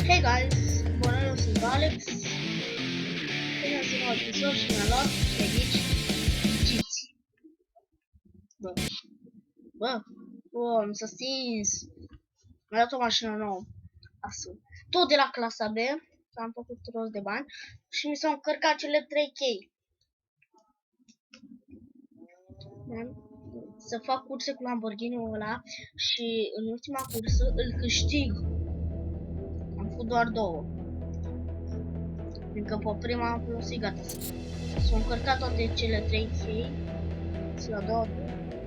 Hey guys, bună, eu sunt Alex. Bine ați venit la episod și mi-a luat de aici Giți. Mi s-a stins. Mi-a dat o mașină nouă. Astfel. Tot de la clasa B, am făcut rost de bani și mi s-au încărcat cele 3 chei. Să fac curse cu Lamborghini-ul ăla și în ultima cursă îl câștig. Am făcut doar 2. Fiindcă pe prima am folosit, gata. S-au încărcat toate cele 3 chei. La 2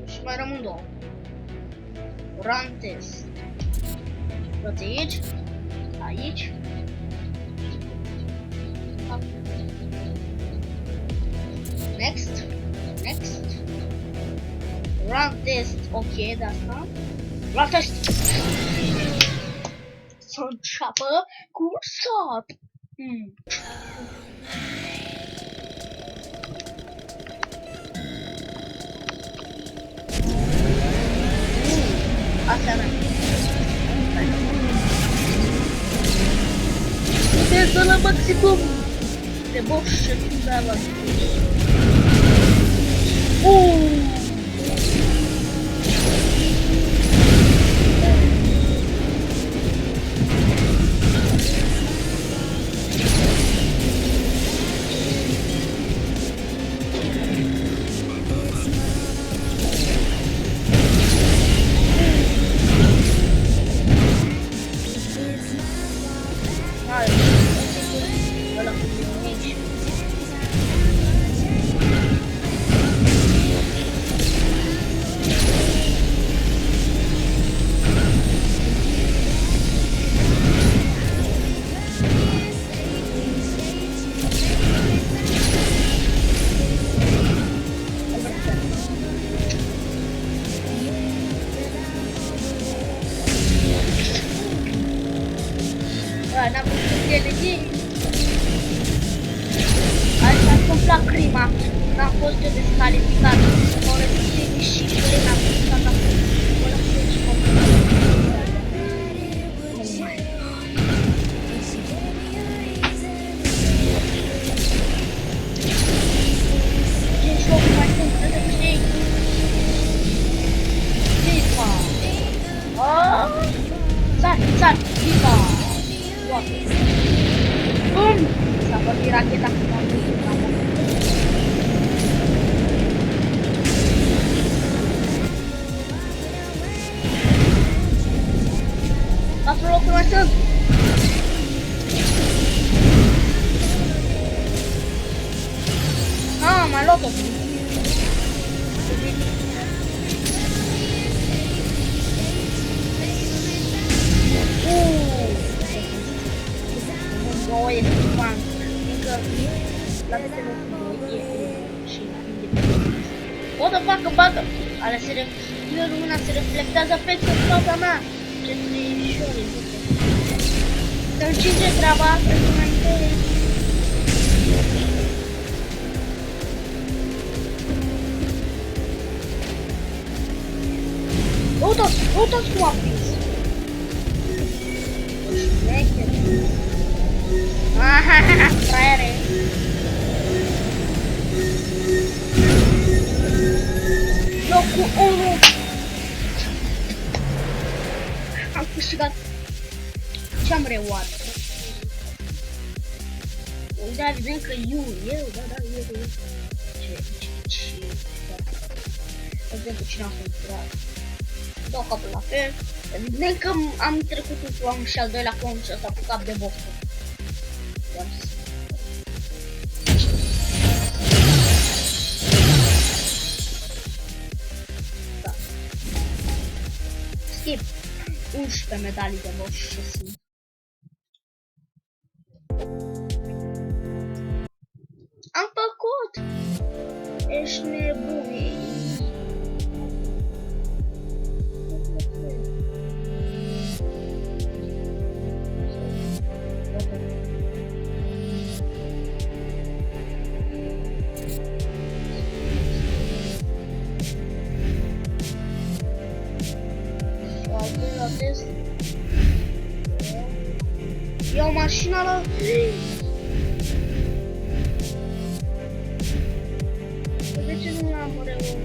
și mai rămân 2. Run test. Uite aici. Aici. Next. Next. Run test. Ok, de asta. Run test. Să înceapă cursa. Asta mea. Puteți la maximum. De boș și da la n-am putut de energie. Asta s-a întâmplat prima. N-am fost eu descalificat. M-au răzit și le n-am putut acum. Mă lăsăm și complet. Ce joc mai sunt să câștig? FIFA! Sar! FIFA! Bum! S-a pornit racheta cu patru locuri mai sunt! M-a luat-o! E fan, fiindcă la DTV și o să facă bagă, lumina se reflectează peste fața mea. Ce trișori, să încinge treaba asta înainte. Uitați cum a prins. Fraiere. Locul 1. Am câștigat. Ce-am reuat? Da, evident că eu. Ce? Evident că cine a fost. Două capul la fel. Evident că am trecut un clon și al doilea clon și ăsta cu cap de box. Da. Skip 11 medalii de boss și sunt. Am făcut! Ești nebun. Iau mașina la... De ce nu am reușit?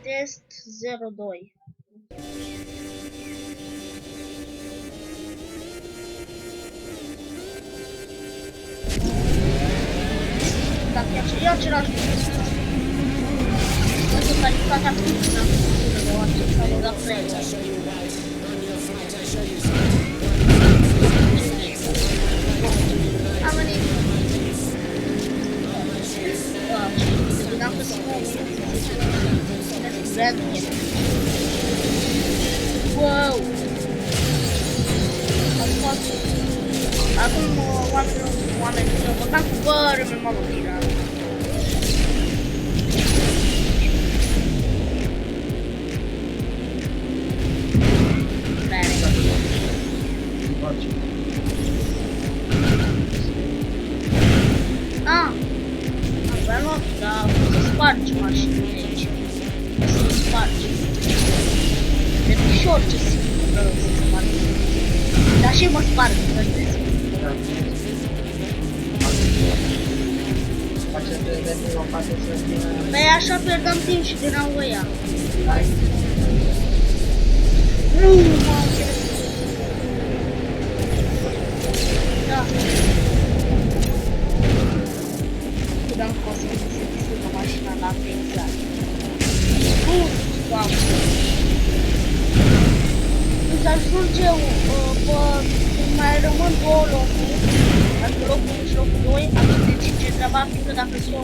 Test 02. Dacă e același lucru. Pentru calitatea fizică o acesta le da frega. Am venit. Ce vedeam că se wow! Acum oamenii vorbeam cu bără, m-am tirat. Avea luat, dar să spargi mașinile aici. Să spargi. De ușor ce simt să spargi. Dar și mă sparg, să știți. Păi așa pierdăm timp și din au ăia. Da. Credeam că o să se distrugă mașina la exact. Wow. Îți ajunge mai rămân două locuri. Adică locul 1 și locul 2. Atunci ce treaba fiindcă dacă s-o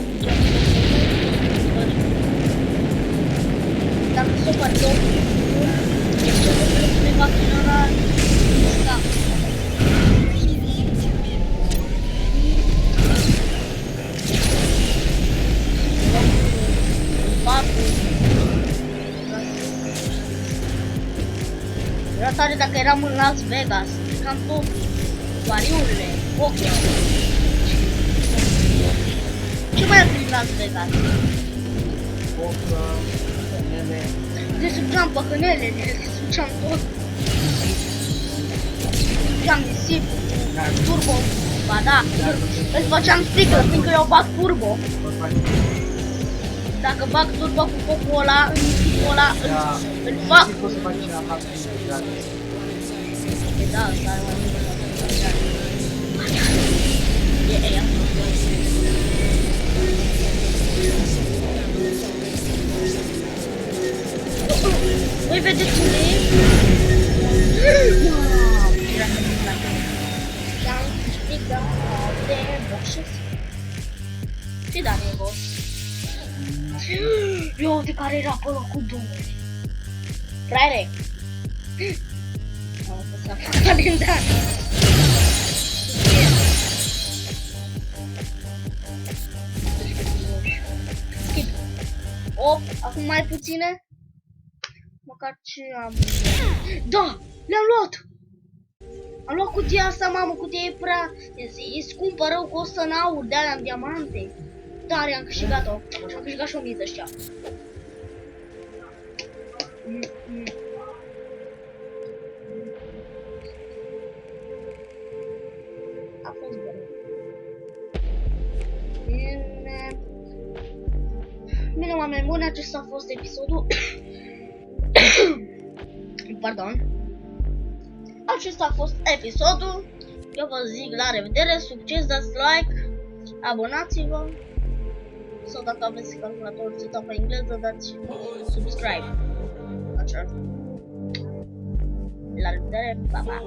dacă s-o faci locul 1, ce locul va finora da. Era tare dacă eram în Las Vegas, cam tot variurile, ochii. Ce mai avem în Las Vegas? Desuceam păcănele, desuceam tot. Desuceam nisip, turbo, ba da, îți făceam sticlă, fiindcă eu bag turbo. Dacă bag turbo cu focul ăla, în nisipul ăla, îl fac. Da, dar e ea. Voi vedeți unde e? I-am câștigat de boxes. Ce da, nego? Eu de care era pe locul 2. Fraiere! Am apăsat pe calendar. Skip. 8, acum mai puține. Măcar ce am... Da! Le-am luat! Am luat cutia asta, mamă, cutia e prea... E scumpă rău, costă în aur, de-alea în diamante. Tare, am câștigat-o. Am câștigat și 1000 de ăștia. A fost bun. Bine. Bine, oameni buni, acesta a fost episodul. Pardon. Acesta a fost episodul. Eu vă zic la revedere, succes, dați like, abonați-vă. Sau dacă aveți calculatorul citat pe engleză, dați subscribe. Așa. La revedere, pa, pa.